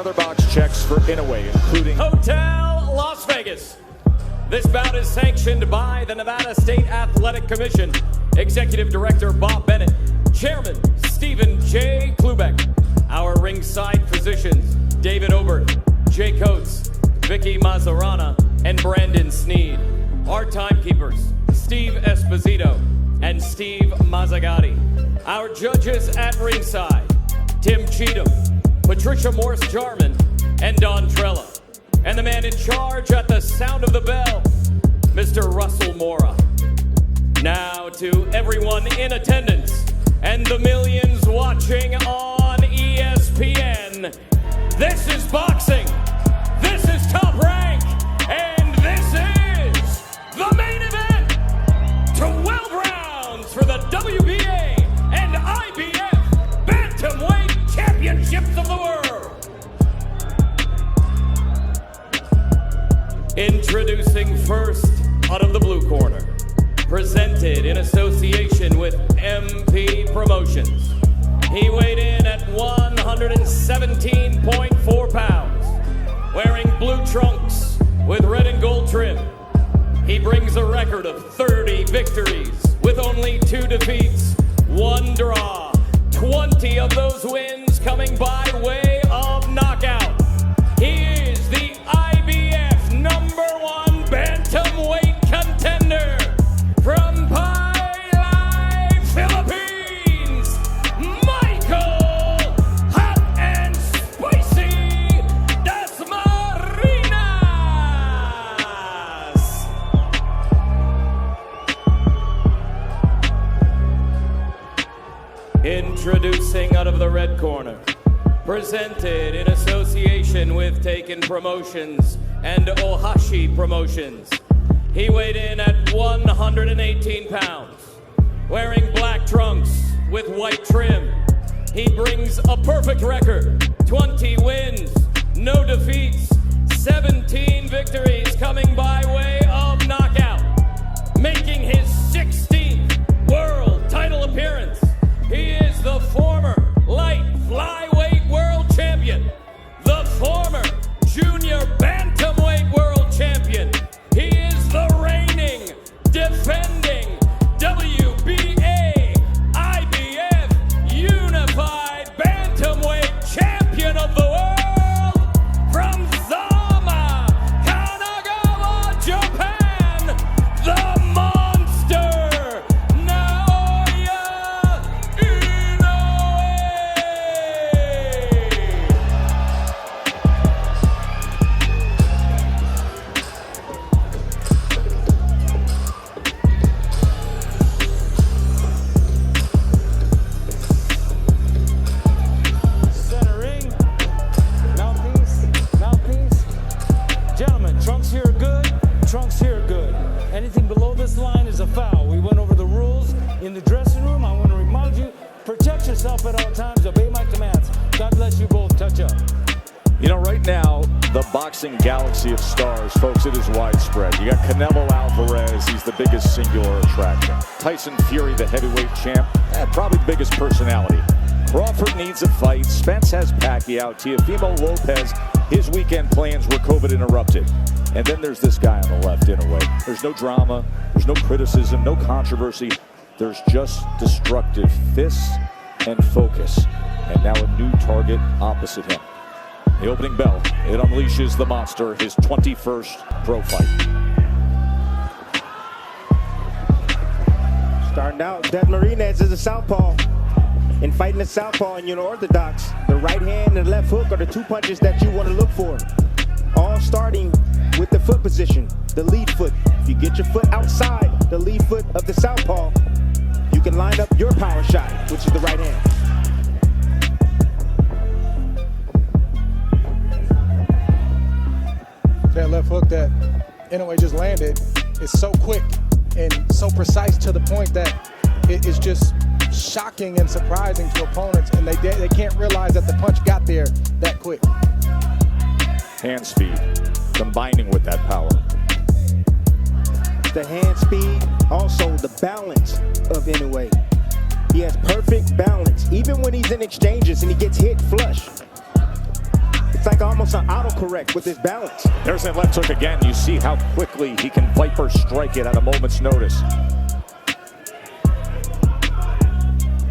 other box checks for Inoue, including Hotel Las Vegas. This bout is sanctioned by the Nevada State Athletic Commission. Executive Director Bob Bennett. Chairman Stephen J. Klubeck. Our ringside physicians David Obert, Jay Coates, Vicky Mazzarana, and Brandon Sneed. Our timekeepers Steve Esposito and Steve Mazzagatti. Our judges at ringside Tim Cheatham, Patricia Morse-Jarman, and Don Trella. And the man in charge at the sound of the bell, Mr. Russell Mora. Now to everyone in attendance and the millions watching on ESPN, this is boxing, this is Top Rank, and this is the main event. 12 rounds for the WBA and IBF Bantamweight Championships of the World. Introducing first, out of the blue corner, presented in association with MP Promotions. He weighed in at 117.4 pounds, wearing blue trunks with red and gold trim. He brings a record of 30 victories with only 2 defeats, 1 draw, 20 of those wins coming by way of knockout. He is the IBF #1 bantamweight contender from Pailay, Philippines, Michael Hot and Spicy Dasmarinas. Introducing out of the red corner, presented in association with Taken Promotions and Ohashi Promotions. He weighed in at 118 pounds, wearing black trunks with white trim. He brings a perfect record, 20 wins, no defeats, 17 victories coming by way of knockout, making his 16th world title appearance. He is the former light flyweight world champion, the former junior bantamweight world champion. He is the reigning, defending WBA, IBF, Unified Bantamweight Champion of the World from Zama, Kanagawa, Japan, the monster, Naoya Inoue. Centering, mouthpiece. Gentlemen, trunks here are good, trunks here are good. Anything below this line is a foul. We went over the rules in the dressing room. I want to remind you, protect yourself at all times, obey my commands. God bless you both, touch up. You know, right now, the boxing galaxy of stars, folks, it is widespread. You got Canelo Alvarez, he's the biggest singular attraction. Tyson Fury, the heavyweight champ, probably the biggest personality. Crawford needs a fight. Spence has Pacquiao. Teofimo Lopez, his weekend plans were COVID interrupted. And then there's this guy on the left, Inoue. There's no drama, there's no criticism, no controversy. There's just destructive fists and focus. And now a new target opposite him. The opening bell, it unleashes the monster, his 21st pro fight. Starting out, Dasmarinas is a southpaw. In fighting the southpaw and unorthodox, the right hand and the left hook are the 2 punches that you want to look for. All starting with the foot position, the lead foot. If you get your foot outside the lead foot of the southpaw, you can line up your power shot, which is the right hand. That left hook that Inoue just landed is so quick and so precise to the point that it is just shocking and surprising to opponents, and they can't realize that the punch got there that quick. Hand speed, combining with that power. The hand speed, also the balance of Inoue. He has perfect balance, even when he's in exchanges and he gets hit flush. It's like almost an autocorrect with his balance. There's that left hook again. You see how quickly he can Viper strike it at a moment's notice.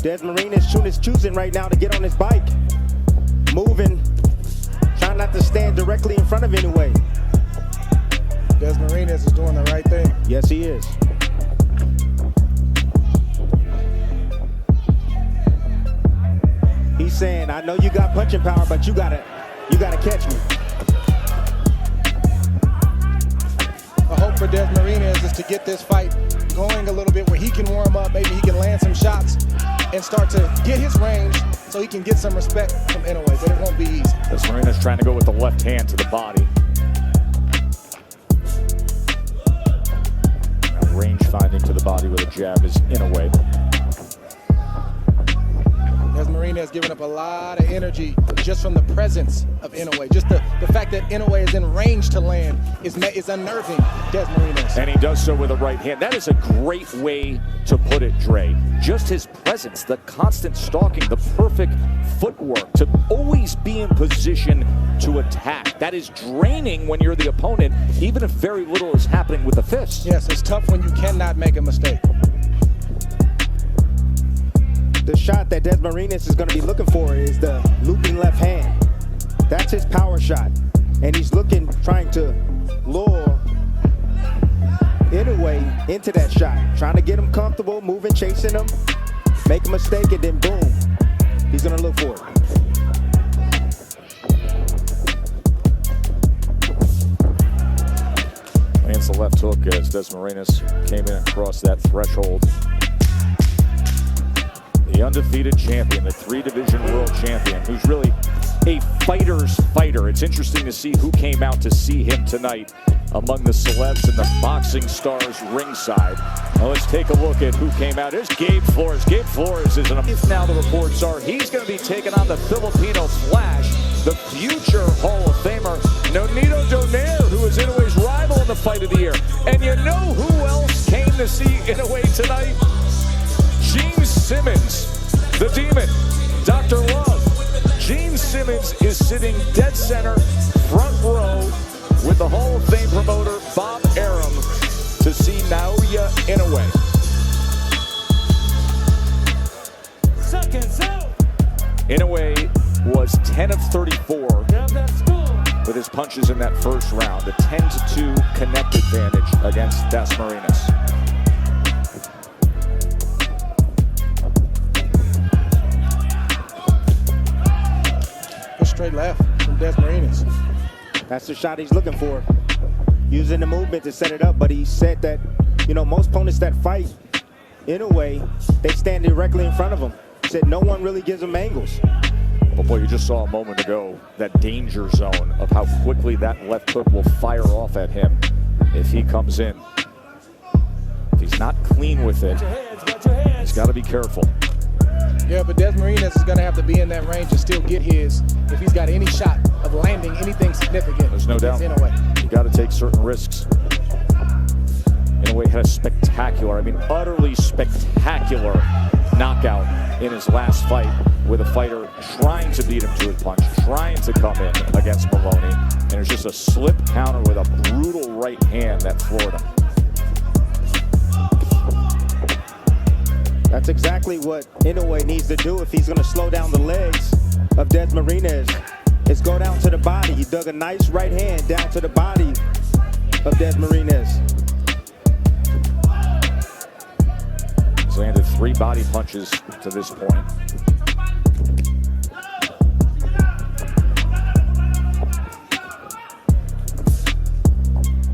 Dasmarinas is choosing right now to get on his bike. Moving, trying not to stand directly in front of Inoue. Dasmarinas is doing the right thing. Yes, he is. He's saying, I know you got punching power, but you gotta catch me. The hope for Dasmarinas is to get this fight going a little bit where he can warm up, maybe he can land some shots and start to get his range so he can get some respect from Inoue, but it won't be easy. Dasmarinas trying to go with the left hand to the body. Now range finding to the body with a jab is Inoue. Dasmarinas giving up a lot of energy just from the presence of Inoue. Just the fact that Inoue is in range to land is unnerving Dasmarinas. And he does so with a right hand. That is a great way to put it, Dre. Just his presence, the constant stalking, the perfect footwork, to always be in position to attack. That is draining when you're the opponent, even if very little is happening with the fist. Yes, it's tough when you cannot make a mistake. The shot that Dasmarinas is going to be looking for is the looping left hand. That's his power shot. And he's looking, trying to lure Inoue into that shot. Trying to get him comfortable, moving, chasing him, make a mistake, and then boom, he's going to look for it. Lands the left hook as Dasmarinas came in across that threshold. The undefeated champion, the 3-division world champion, who's really a fighter's fighter. It's interesting to see who came out to see him tonight among the celebs and the boxing stars ringside. Now let's take a look at who came out. There's Gabe Flores. Gabe Flores is now the reports are he's going to be taking on the Filipino Flash, the future Hall of Famer, Nonito Donaire, who is Inoue's rival in the fight of the year. And you know who else came to see Inoue tonight? Gene Simmons, the Demon, Dr. Love. Gene Simmons is sitting dead center, front row, with the Hall of Fame promoter Bob Arum to see Naoya Inoue. Seconds out. Inoue was 10 of 34 with his punches in that first round, a 10-2 connect advantage against Dasmarinas. Straight left from Dasmarinas. That's the shot he's looking for. Using the movement to set it up, but he said that, you know, most opponents that fight Inoue, they stand directly in front of him. He said no one really gives him angles. But boy, you just saw a moment ago that danger zone of how quickly that left hook will fire off at him if he comes in. If he's not clean with it, he's got to be careful. Yeah, but Dasmarinas is going to have to be in that range and still get his if he's got any shot of landing anything significant. There's no doubt. You got to take certain risks. Inoue had a spectacular, I mean utterly spectacular knockout in his last fight with a fighter trying to beat him to a punch, trying to come in against Maloney. And there's just a slip counter with a brutal right hand that floored him. That's exactly what Inoue needs to do if he's going to slow down the legs of Dasmarinas. Is go down to the body. He dug a nice right hand down to the body of Dasmarinas. He's landed 3 body punches to this point.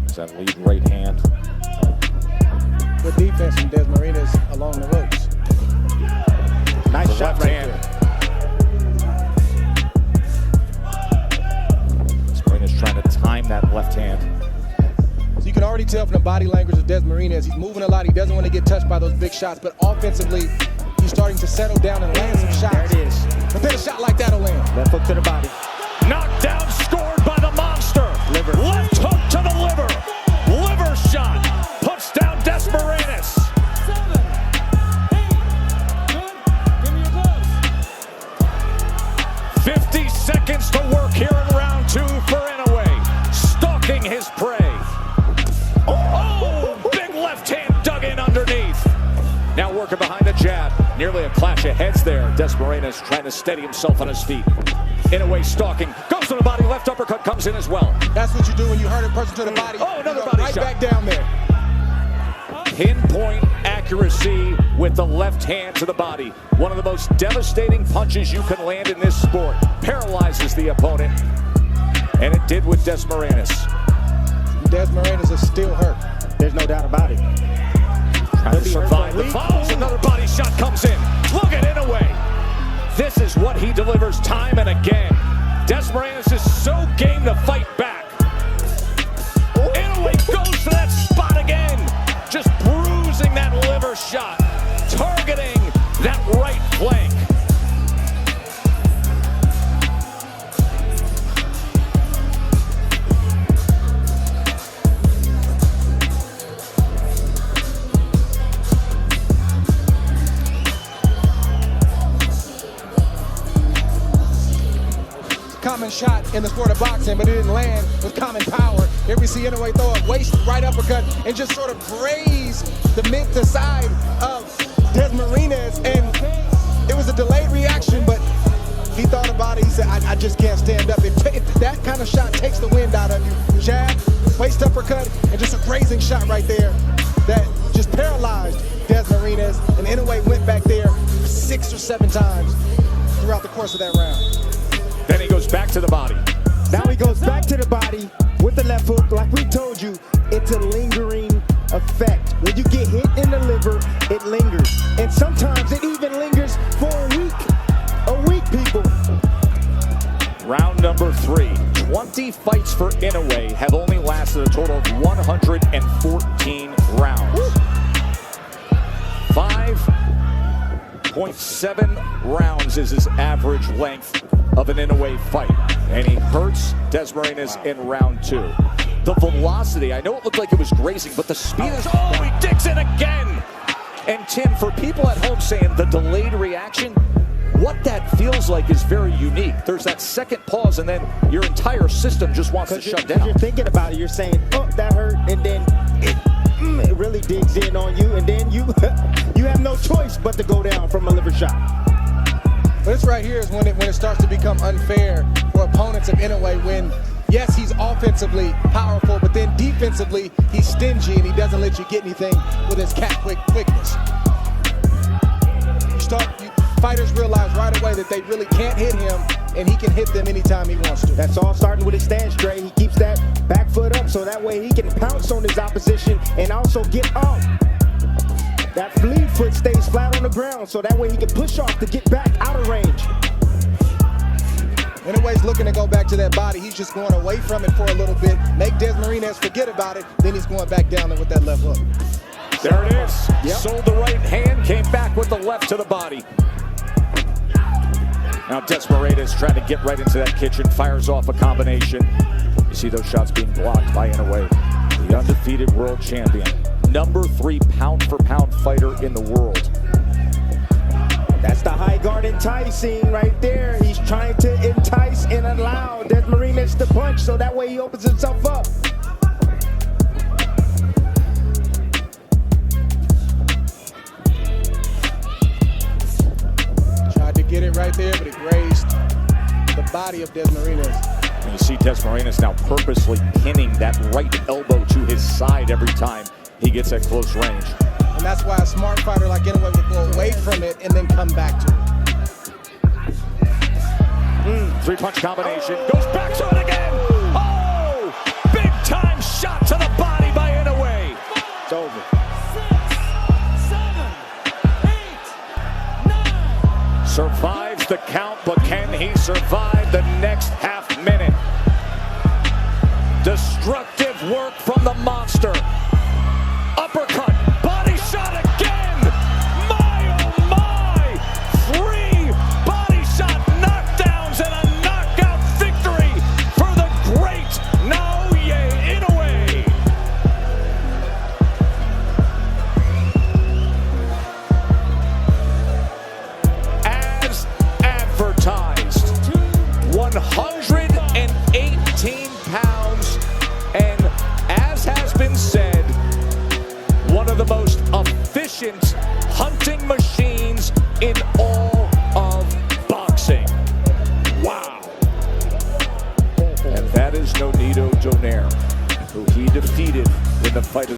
It's that lead right hand. Good defense from Dasmarinas along the ropes. Nice The shot left right hand. there. Dasmarinas trying to time that left hand. So you can already tell from the body language of Dasmarinas, he's moving a lot. He doesn't want to get touched by those big shots, but offensively, he's starting to settle down and land some shots. There it is. But then a shot like that will land. Left hook to the body. Knocked down, scored by the monster. Liver. Left hook to the liver. Liver shot. Puts down Dasmarinas. 7, 8, good. Give me your gloves. 50 seconds to work here in his prey. Oh, big left hand dug in underneath. Now working behind the jab. Nearly a clash of heads there. Dasmarinas trying to steady himself on his feet. Inoue stalking. Goes to the body. Left uppercut comes in as well. That's what you do when you hurt a person to the body. Oh, another you go body right shot. Back down there. Pinpoint accuracy with the left hand to the body. One of the most devastating punches you can land in this sport. Paralyzes the opponent. And it did with Dasmarinas. Dasmarinas is still hurt. There's no doubt about it. Trying to survive the falls. Another body shot comes in. Look at Inoue. This is what he delivers time and again. Dasmarinas is so game to fight back. Inoue goes to that spot again. Just bruising that liver shot. Targeting that right flank. Common shot in the sport of boxing, but it didn't land with common power. Here we see Inoue throw a waist right uppercut and just sort of graze the mid to side of Dasmarinas, and it was a delayed reaction, but he thought about it. He said, I just can't stand up. If that kind of shot takes the wind out of you. Jab, waist uppercut, and just a grazing shot right there that just paralyzed Dasmarinas, and Inoue went back there 6 or 7 times throughout the course of that round. Then he goes back to the body. Now he goes back to the body with the left hook. Like we told you, it's a lingering effect. When you get hit in the liver, it lingers. And sometimes it even lingers for a week. A week, people. Round number 3. 20 fights for Inoue have only lasted a total of 114 rounds. 5.7 rounds is his average length of an Inoue fight, and he hurts Dasmarinas in round 2. The velocity, I know it looked like it was grazing, but the speed is, oh, he digs in again! And Tim, for people at home saying the delayed reaction, what that feels like is very unique. There's that second pause, and then your entire system just wants to shut down. You're thinking about it, you're saying, oh, that hurt, and then it really digs in on you, and then you you have no choice but to go down from a liver shot. But this right here is when it starts to become unfair for opponents of Inoue when, yes, he's offensively powerful, but then defensively, he's stingy and he doesn't let you get anything with his quickness. Fighters realize right away that they really can't hit him, and he can hit them anytime he wants to. That's all starting with his stance, Dre. He keeps that back foot up so that way he can pounce on his opposition and also get off. That lead foot stays flat on the ground so that way he can push off to get back out of range. Inoue's looking to go back to that body. He's just going away from it for a little bit, make Dasmarinas forget about it, then he's going back down there with that left hook. There it is. Yep. Sold the right hand, came back with the left to the body. Now Dasmarinas trying to get right into that kitchen, fires off a combination. You see those shots being blocked by Inoue, the undefeated world champion. Number 3 pound-for-pound fighter in the world. That's the high guard enticing right there. He's trying to entice and allow Dasmarinas to punch so that way he opens himself up. Tried to get it right there, but it grazed the body of Dasmarinas. And you see Dasmarinas now purposely pinning that right elbow to his side every time he gets at close range. And that's why a smart fighter like Inoue would go away from it and then come back to it. 3-punch combination, goes back to it again. Oh, big time shot to the body by Inoue. It's over. 6, 7, 8, 9. Survives the count, but can he survive the next half minute? Destructive work from the monster. Uppercut, body shot again! My, oh my! 3 body shot knockdowns and a knockout victory for the great Naoya Inoue! As advertised, 118 pounds and fight is